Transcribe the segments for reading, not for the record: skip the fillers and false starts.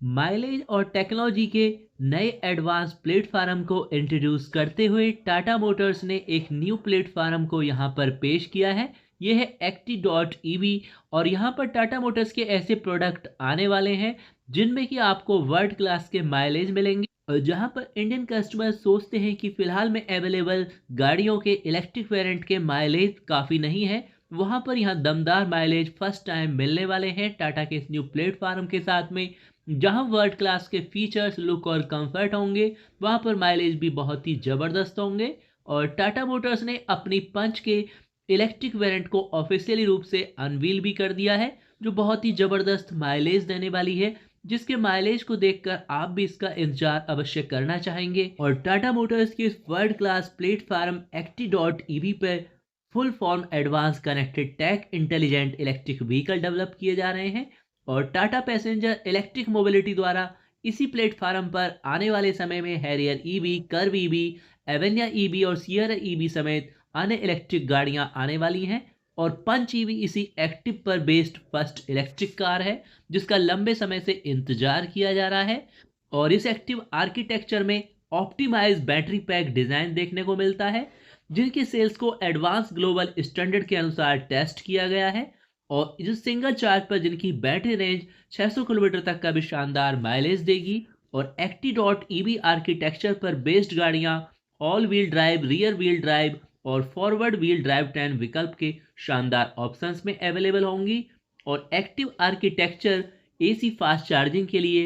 Mileage और technology के नए एडवांस प्लेटफार्म को इंट्रोड्यूस करते हुए टाटा मोटर्स ने एक न्यू प्लेटफार्म को यहां पर पेश किया है। यह है एक्टी डॉट ईवी। और यहां पर टाटा मोटर्स के ऐसे प्रोडक्ट आने वाले हैं जिनमें कि आपको वर्ल्ड क्लास के माइलेज मिलेंगे। और जहां पर इंडियन कस्टमर सोचते हैं कि फिलहाल में अवेलेबल गाड़ियों के इलेक्ट्रिक वेरिएंट के माइलेज काफ़ी नहीं है, वहां पर यहाँ दमदार माइलेज फर्स्ट टाइम मिलने वाले हैं टाटा के इस न्यू प्लेटफार्म के साथ में। जहां वर्ल्ड क्लास के फीचर्स, लुक और कंफर्ट होंगे, वहां पर माइलेज भी बहुत ही ज़बरदस्त होंगे। और टाटा मोटर्स ने अपनी पंच के इलेक्ट्रिक वेरिएंट को ऑफिशियली रूप से अनवील भी कर दिया है, जो बहुत ही ज़बरदस्त माइलेज देने वाली है, जिसके माइलेज को देखकर आप भी इसका इंतजार अवश्य करना चाहेंगे। और टाटा मोटर्स के इस world class platform acti dot EV पर full form advance connected tech intelligent electric vehicle develop किए जा रहे हैं। और टाटा पैसेंजर इलेक्ट्रिक मोबिलिटी द्वारा इसी प्लेटफार्म पर आने वाले समय में Harrier EV, Curvv EV, Avinya EV और सियरा ईवी समेत अन्य इलेक्ट्रिक गाड़ियां आने वाली हैं। और पंच ईवी इसी एक्टिव पर बेस्ड फर्स्ट इलेक्ट्रिक कार है, जिसका लंबे समय से इंतजार किया जा रहा है। और इस एक्टिव आर्किटेक्चर में ऑप्टिमाइज बैटरी पैक डिजाइन देखने को मिलता है, जिनकी सेल्स को एडवांस ग्लोबल स्टैंडर्ड के अनुसार टेस्ट किया गया है। और इस सिंगल चार्ज पर जिनकी बैटरी रेंज 600 किलोमीटर तक का भी शानदार माइलेज देगी। और एक्टी डॉट ईवी आर्किटेक्चर पर बेस्ड गाड़ियां all wheel drive, rear wheel drive और फॉरवर्ड व्हील ड्राइव ट्रेन विकल्प के शानदार ऑप्शंस में अवेलेबल होंगी। और active architecture AC fast charging के लिए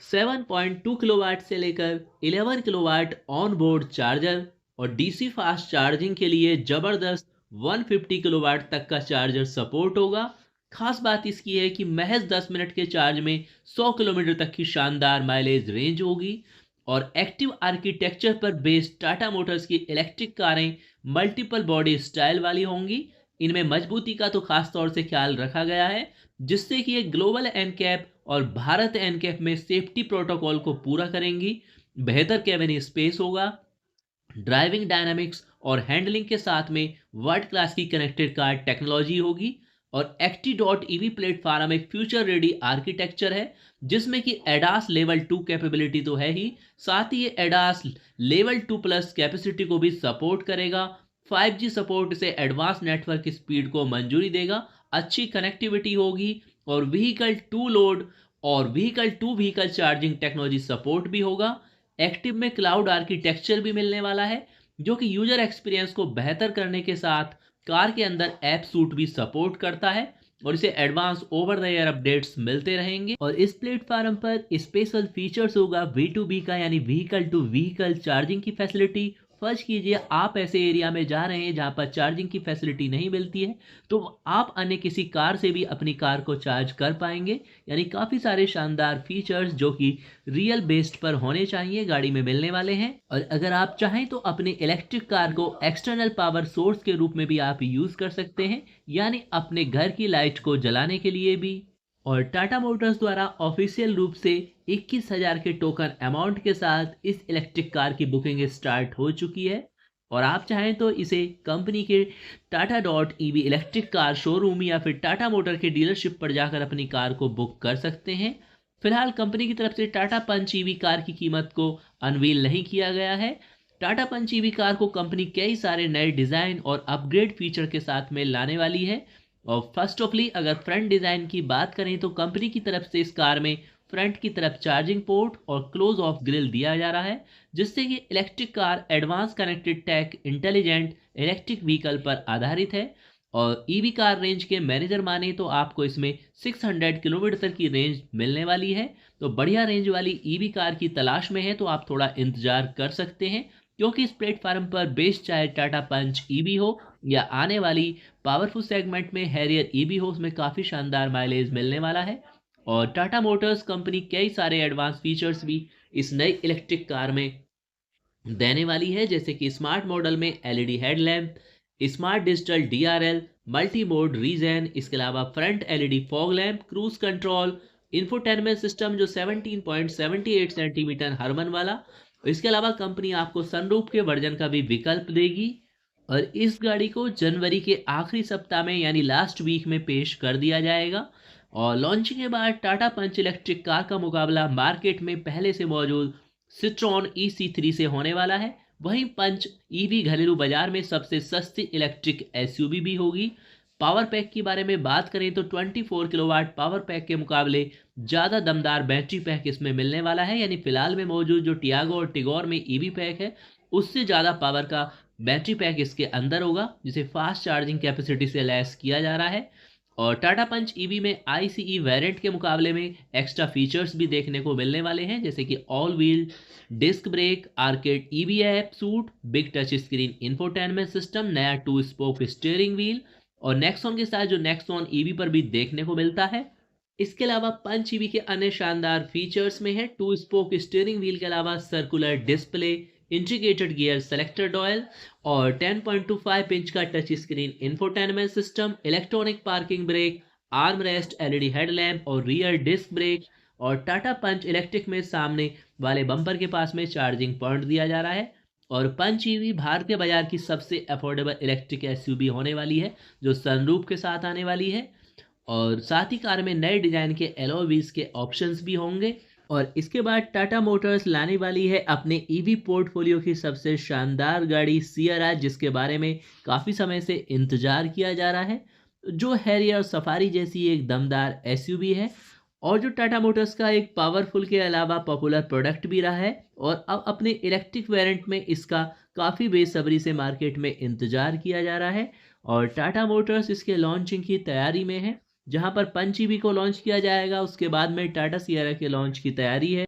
7.2 किलोवाट से लेकर 11 किलोवाट ऑन बोर्ड चार्जर और डीसी फास्ट चार्जिंग के लिए जबरदस्त 150 किलोवाट तक का चार्जर सपोर्ट होगा। खास बात इसकी है कि महज 10 मिनट के चार्ज में 100 किलोमीटर तक की शानदार माइलेज रेंज होगी। और एक्टिव आर्किटेक्चर पर बेस्ड टाटा मोटर्स की इलेक्ट्रिक कारें मल्टीपल बॉडी स्टाइल वाली होंगी। इनमें मजबूती का तो खास तौर से ख्याल रखा गया है, जिससे कि ये ग्लोबल एनकैप और भारत एनकैप में सेफ्टी प्रोटोकॉल को पूरा करेंगी। बेहतर कैबिन स्पेस होगा, ड्राइविंग डायनामिक्स और हैंडलिंग के साथ में वर्ल्ड क्लास की कनेक्टेड कार टेक्नोलॉजी होगी। और एक्टी डॉट ईवी प्लेटफॉर्म एक फ्यूचर रेडी आर्किटेक्चर है, जिसमें कि एडास लेवल 2 कैपेबिलिटी तो है ही, साथ ही ये एडास लेवल 2 प्लस कैपेसिटी को भी सपोर्ट करेगा। 5G सपोर्ट से एडवांस नेटवर्क स्पीड को मंजूरी देगा, अच्छी कनेक्टिविटी होगी। और व्हीकल टू लोड और vehicle to vehicle charging technology support भी होगा। एक्टिव में क्लाउड आर्किटेक्चर भी मिलने वाला है, जो कि यूजर एक्सपीरियंस को बेहतर करने के साथ कार के अंदर ऐप सूट भी सपोर्ट करता है। और इसे advance over the air updates मिलते रहेंगे। और इस प्लेटफॉर्म पर स्पेशल फीचर्स होगा V2B का, यानी व्हीकल टू व्हीकल चार्जिंग की फैसिलिटी। फर्ज कीजिए आप ऐसे एरिया में जा रहे हैं जहां पर चार्जिंग की फैसिलिटी नहीं मिलती है, तो आप अन्य किसी कार से भी अपनी कार को चार्ज कर पाएंगे। यानी काफ़ी सारे शानदार फीचर्स जो कि रियल बेस्ड पर होने चाहिए गाड़ी में मिलने वाले हैं। और अगर आप चाहें तो अपनी इलेक्ट्रिक कार को एक्सटर्नल पावर सोर्स के रूप में भी आप यूज़ कर सकते हैं, यानी अपने घर की लाइट को जलाने के लिए भी। और टाटा मोटर्स द्वारा ऑफिशियल रूप से 21,000 के टोकन अमाउंट के साथ इस इलेक्ट्रिक कार की बुकिंग स्टार्ट हो चुकी है। और आप चाहें तो इसे कंपनी के Tata dot EV electric car showroom या फिर टाटा मोटर के डीलरशिप पर जाकर अपनी कार को बुक कर सकते हैं। फिलहाल कंपनी की तरफ से टाटा पंच ईवी कार की कीमत को अनवील नहीं किया गया है। टाटा पंच ईवी कार को कंपनी कई सारे नए डिज़ाइन और अपग्रेड फीचर के साथ में लाने वाली है। और फर्स्ट ऑफली अगर फ्रंट डिज़ाइन की बात करें तो कंपनी की तरफ से इस कार में फ्रंट की तरफ चार्जिंग पोर्ट और क्लोज ऑफ ग्रिल दिया जा रहा है, जिससे कि electric car advance connected tech intelligent electric vehicle पर आधारित है। और ईवी कार रेंज के मैनेजर माने तो आपको इसमें 600 किलोमीटर की रेंज मिलने वाली है। तो बढ़िया रेंज वाली ईवी कार की तलाश में है तो आप थोड़ा इंतजार कर सकते हैं, क्योंकि इस प्लेटफॉर्म पर बेस्ड चाहे टाटा पंच ईवी हो या आने वाली पावरफुल सेगमेंट में हैरियर ईवी हो, उसमें काफ़ी शानदार माइलेज मिलने वाला है। और टाटा मोटर्स कंपनी कई सारे एडवांस फीचर्स भी इस नई इलेक्ट्रिक कार में देने वाली है, जैसे कि स्मार्ट मॉडल में LED headlamp, smart digital DRL, multi mode region, इसके अलावा front LED fog lamp, cruise control, infotainment system जो 17.78 सेंटीमीटर हरमन वाला। इसके अलावा कंपनी आपको सनरूफ के वर्जन का भी विकल्प देगी। और इस गाड़ी को जनवरी के आखिरी सप्ताह में यानी लास्ट वीक में पेश कर दिया जाएगा। और लॉन्चिंग के बाद टाटा पंच इलेक्ट्रिक कार का मुकाबला मार्केट में पहले से मौजूद सिट्रॉन EC3 से होने वाला है। वहीं पंच ईवी घरेलू बाजार में सबसे सस्ती इलेक्ट्रिक एसयूवी भी होगी। पावर पैक के बारे में बात करें तो 24 किलोवाट पावर पैक के मुकाबले ज़्यादा दमदार बैटरी पैक इसमें मिलने वाला है। यानी फिलहाल में मौजूद जो टियागो और टिगोर में ईवी पैक है, उससे ज़्यादा पावर का बैटरी पैक इसके अंदर होगा, जिसे फास्ट चार्जिंग कैपेसिटी से लैस किया जा रहा है। और टाटा पंच ईवी में ICE वेरिएंट के मुकाबले में एक्स्ट्रा फीचर्स भी देखने को मिलने वाले हैं, जैसे कि all wheel disc brake, arcade EV app suite, big touch screen infotainment system, नया 2 स्पोक स्टीयरिंग व्हील और नेक्सॉन के साथ जो नेक्सॉन ईवी पर भी देखने को मिलता है। इसके अलावा पंच ईवी के अन्य शानदार फीचर्स में है 2 स्पोक स्टीयरिंग व्हील के अलावा circular display, integrated gear selector dial और 10.25 इंच का touch screen infotainment system, electronic parking brake, arm rest, LED headlamp और रियर डिस्क ब्रेक। और टाटा पंच इलेक्ट्रिक में सामने वाले बम्पर के पास में चार्जिंग पॉइंट दिया जा रहा है। और पंच ईवी भारतीय बाजार की सबसे अफोर्डेबल इलेक्ट्रिक एसयूवी होने वाली है, जो सनरूफ के साथ आने वाली है। और साथ ही कार में नए डिजाइन के एलॉय व्हील्स के ऑप्शंस भी होंगे। और इसके बाद टाटा मोटर्स लाने वाली है अपने ईवी पोर्टफोलियो की सबसे शानदार गाड़ी सियरा, जिसके बारे में काफ़ी समय से इंतजार किया जा रहा है, जो हैरियर और सफारी जैसी एक दमदार एसयूवी है और जो टाटा मोटर्स का एक पावरफुल के अलावा पॉपुलर प्रोडक्ट भी रहा है। और अब अपने इलेक्ट्रिक वेरिएंट में इसका काफ़ी बेसब्री से मार्केट में इंतजार किया जा रहा है। और टाटा मोटर्स इसके लॉन्चिंग की तैयारी में है, जहां पर पंच ईवी को लॉन्च किया जाएगा, उसके बाद में टाटा सियरा के लॉन्च की तैयारी है।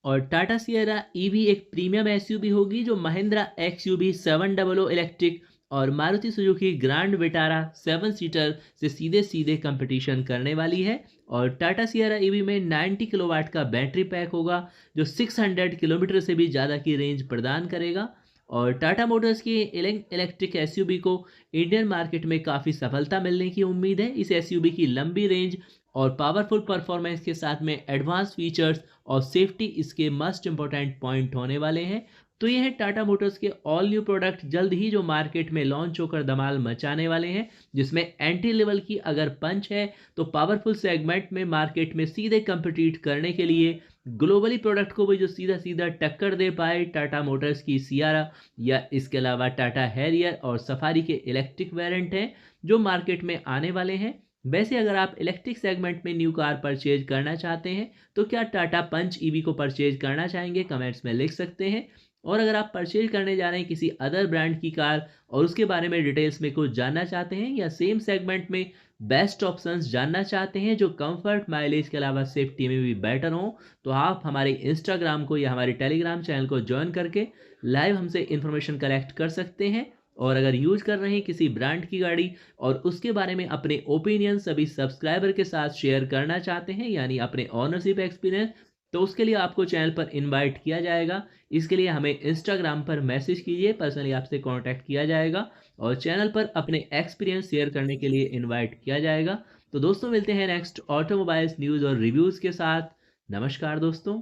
और टाटा सियरा ईवी एक प्रीमियम एसयूवी होगी, जो महिंद्रा XUV 700 इलेक्ट्रिक और Maruti Suzuki grand Vitara 7 seater से सीधे सीधे कंपटीशन करने वाली है। और टाटा सियरा ईवी में 90 किलोवाट का बैटरी पैक होगा, जो 600 किलोमीटर से भी ज़्यादा की रेंज प्रदान करेगा। और टाटा मोटर्स की इलेक्ट्रिक एसयूवी को इंडियन मार्केट में काफ़ी सफलता मिलने की उम्मीद है। इस एसयूवी की लंबी रेंज और पावरफुल परफॉर्मेंस के साथ में एडवांस फीचर्स और सेफ्टी इसके मस्ट इंपॉर्टेंट पॉइंट होने वाले हैं। तो ये है टाटा मोटर्स के ऑल न्यू प्रोडक्ट जल्द ही जो मार्केट में लॉन्च होकर धमाल मचाने वाले हैं, जिसमें एंट्री लेवल की अगर पंच है तो पावरफुल सेगमेंट में मार्केट में सीधे कंपीट करने के लिए ग्लोबली प्रोडक्ट को भी जो सीधा सीधा टक्कर दे पाए, टाटा मोटर्स की सियारा या इसके अलावा टाटा हैरियर और सफारी के इलेक्ट्रिक वेरिएंट हैं जो मार्केट में आने वाले हैं। वैसे अगर आप इलेक्ट्रिक सेगमेंट में न्यू कार परचेज करना चाहते हैं तो क्या टाटा पंच ईवी को परचेज करना चाहेंगे, कमेंट्स में लिख सकते हैं। और अगर आप परचेज करने जा रहे हैं किसी अदर ब्रांड की कार और उसके बारे में डिटेल्स में कुछ जानना चाहते हैं, या सेम सेगमेंट में बेस्ट ऑप्शंस जानना चाहते हैं जो कंफर्ट, माइलेज के अलावा सेफ्टी में भी बेटर हो, तो आप हमारे इंस्टाग्राम को या हमारे टेलीग्राम चैनल को ज्वाइन करके लाइव हमसे इंफॉर्मेशन कलेक्ट कर सकते हैं। और अगर यूज कर रहे हैं किसी ब्रांड की गाड़ी और उसके बारे में अपने ओपिनियन सभी सब्सक्राइबर के साथ शेयर करना चाहते हैं, यानी अपने ऑनरशिप एक्सपीरियंस, तो उसके लिए आपको चैनल पर इनवाइट किया जाएगा। इसके लिए हमें इंस्टाग्राम पर मैसेज कीजिए, पर्सनली आपसे कांटेक्ट किया जाएगा और चैनल पर अपने एक्सपीरियंस शेयर करने के लिए इनवाइट किया जाएगा। तो दोस्तों मिलते हैं नेक्स्ट ऑटोमोबाइल्स न्यूज़ और रिव्यूज़ के साथ। नमस्कार दोस्तों।